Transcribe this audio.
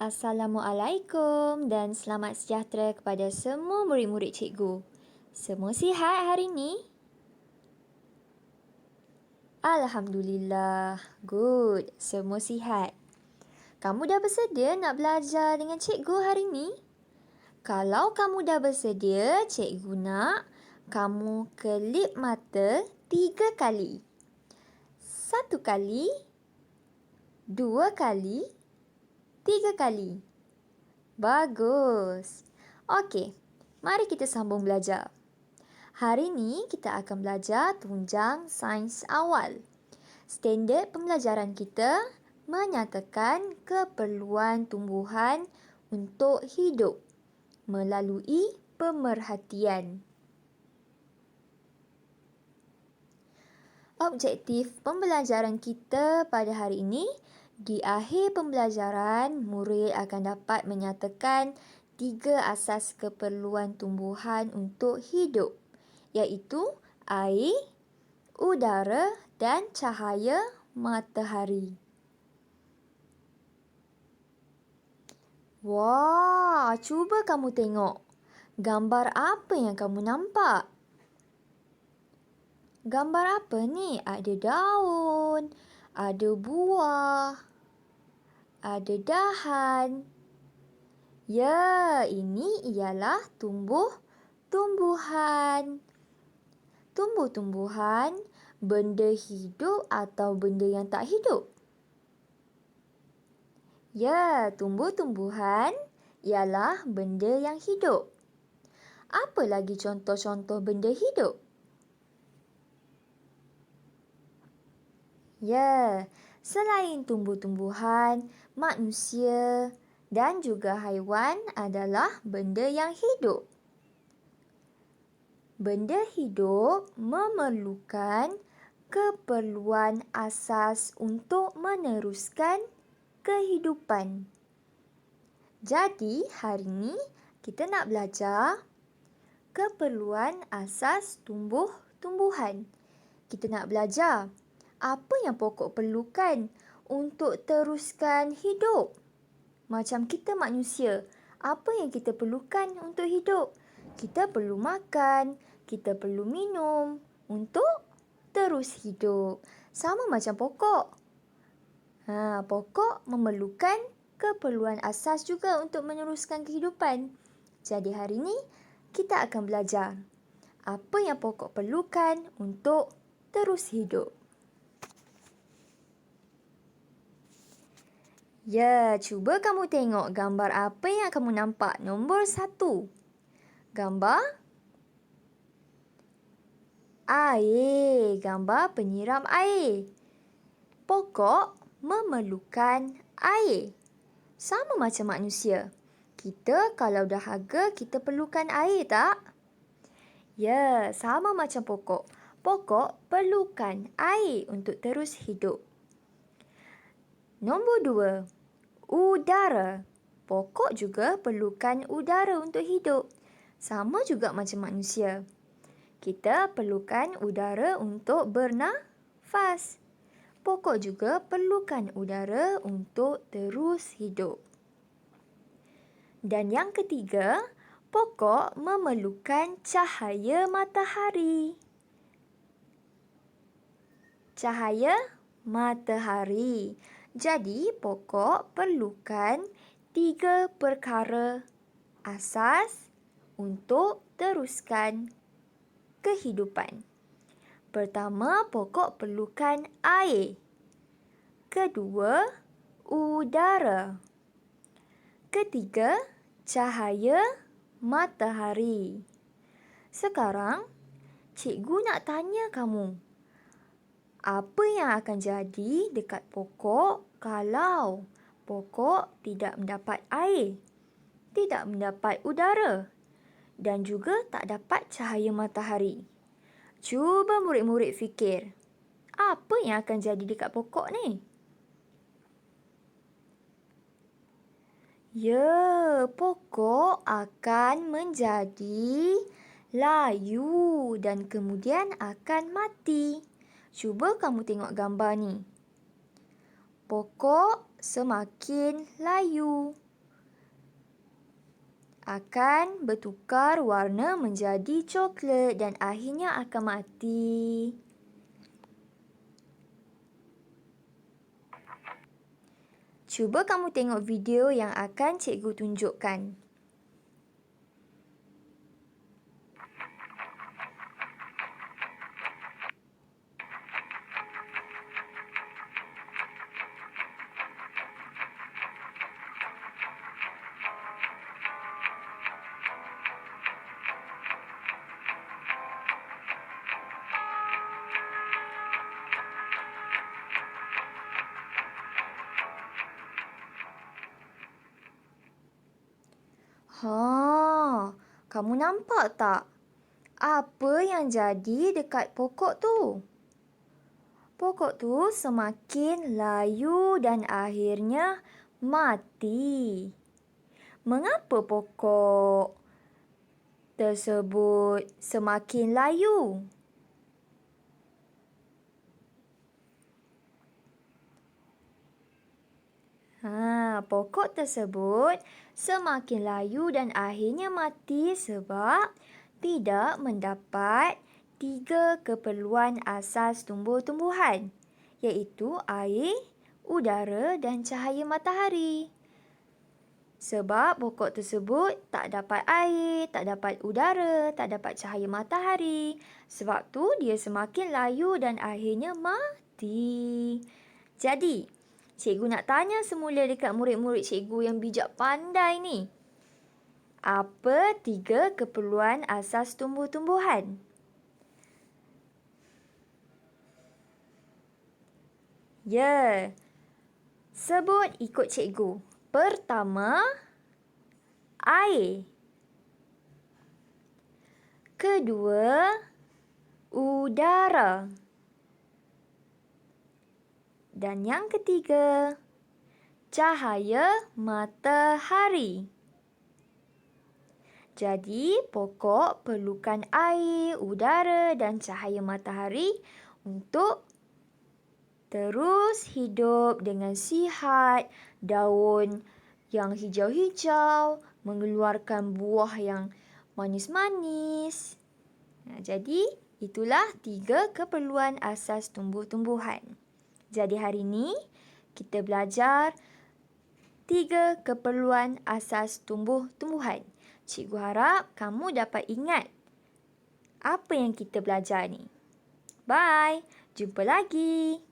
Assalamualaikum dan selamat sejahtera kepada semua murid-murid cikgu. Semua sihat hari ini? Alhamdulillah. Good. Semua sihat. Kamu dah bersedia nak belajar dengan cikgu hari ini? Kalau kamu dah bersedia, cikgu nak kamu kelip mata 3 kali. 1 kali, 2 kali, 3 kali. Bagus. Okey, mari kita sambung belajar. Hari ini kita akan belajar tunjang sains awal. Standard pembelajaran kita menyatakan keperluan tumbuhan untuk hidup melalui pemerhatian. Objektif pembelajaran kita pada hari ini, di akhir pembelajaran, murid akan dapat menyatakan 3 asas keperluan tumbuhan untuk hidup, iaitu air, udara dan cahaya matahari. Wah, cuba kamu tengok. Gambar apa yang kamu nampak? Gambar apa ni? Ada daun, ada buah, ada dahan. Ya, ini ialah tumbuh-tumbuhan. Tumbuh-tumbuhan, benda hidup atau benda yang tak hidup? Ya, tumbuh-tumbuhan ialah benda yang hidup. Apa lagi contoh-contoh benda hidup? Ya, selain tumbuh-tumbuhan, manusia dan juga haiwan adalah benda yang hidup. Benda hidup memerlukan keperluan asas untuk meneruskan kehidupan. Jadi, hari ini kita nak belajar keperluan asas tumbuh-tumbuhan. Kita nak belajar apa yang pokok perlukan untuk teruskan hidup. Macam kita manusia, apa yang kita perlukan untuk hidup? Kita perlu makan, kita perlu minum untuk terus hidup. Sama macam pokok. Pokok memerlukan keperluan asas juga untuk meneruskan kehidupan. Jadi hari ini kita akan belajar apa yang pokok perlukan untuk terus hidup. Ya, cuba kamu tengok gambar apa yang kamu nampak. Nombor 1. Gambar air. Gambar penyiram air. Pokok memerlukan air. Sama macam manusia. Kita kalau dahaga, kita perlukan air tak? Ya, sama macam pokok. Pokok perlukan air untuk terus hidup. Nombor 2. Udara. Pokok juga perlukan udara untuk hidup. Sama juga macam manusia. Kita perlukan udara untuk bernafas. Pokok juga perlukan udara untuk terus hidup. Dan yang ketiga, pokok memerlukan cahaya matahari. Cahaya matahari. Jadi, pokok perlukan 3 perkara asas untuk teruskan kehidupan. Pertama, pokok perlukan air. Kedua, udara. Ketiga, cahaya matahari. Sekarang, cikgu nak tanya kamu. Apa yang akan jadi dekat pokok kalau pokok tidak mendapat air, tidak mendapat udara dan juga tak dapat cahaya matahari? Cuba murid-murid fikir. Apa yang akan jadi dekat pokok ni? Ya, pokok akan menjadi layu dan kemudian akan mati. Cuba kamu tengok gambar ni. Pokok semakin layu. akan bertukar warna menjadi coklat dan akhirnya akan mati. Cuba kamu tengok video yang akan cikgu tunjukkan. Kamu nampak tak? Apa yang jadi dekat pokok tu? Pokok tu semakin layu dan akhirnya mati. Mengapa pokok tersebut semakin layu? Pokok tersebut semakin layu dan akhirnya mati sebab tidak mendapat 3 keperluan asas tumbuh-tumbuhan, iaitu air, udara dan cahaya matahari. Sebab pokok tersebut tak dapat air, tak dapat udara, tak dapat cahaya matahari. Sebab tu dia semakin layu dan akhirnya mati. Jadi, cikgu nak tanya semula dekat murid-murid cikgu yang bijak pandai ni. Apa 3 keperluan asas tumbuh-tumbuhan? Ya, sebut ikut cikgu. Pertama, air. Kedua, udara. Dan yang ketiga, cahaya matahari. Jadi, pokok perlukan air, udara dan cahaya matahari untuk terus hidup dengan sihat, daun yang hijau-hijau, mengeluarkan buah yang manis-manis. Jadi, itulah 3 keperluan asas tumbuh-tumbuhan. Jadi, hari ini kita belajar 3 keperluan asas tumbuh-tumbuhan. Cikgu harap kamu dapat ingat apa yang kita belajar ni. Bye! Jumpa lagi!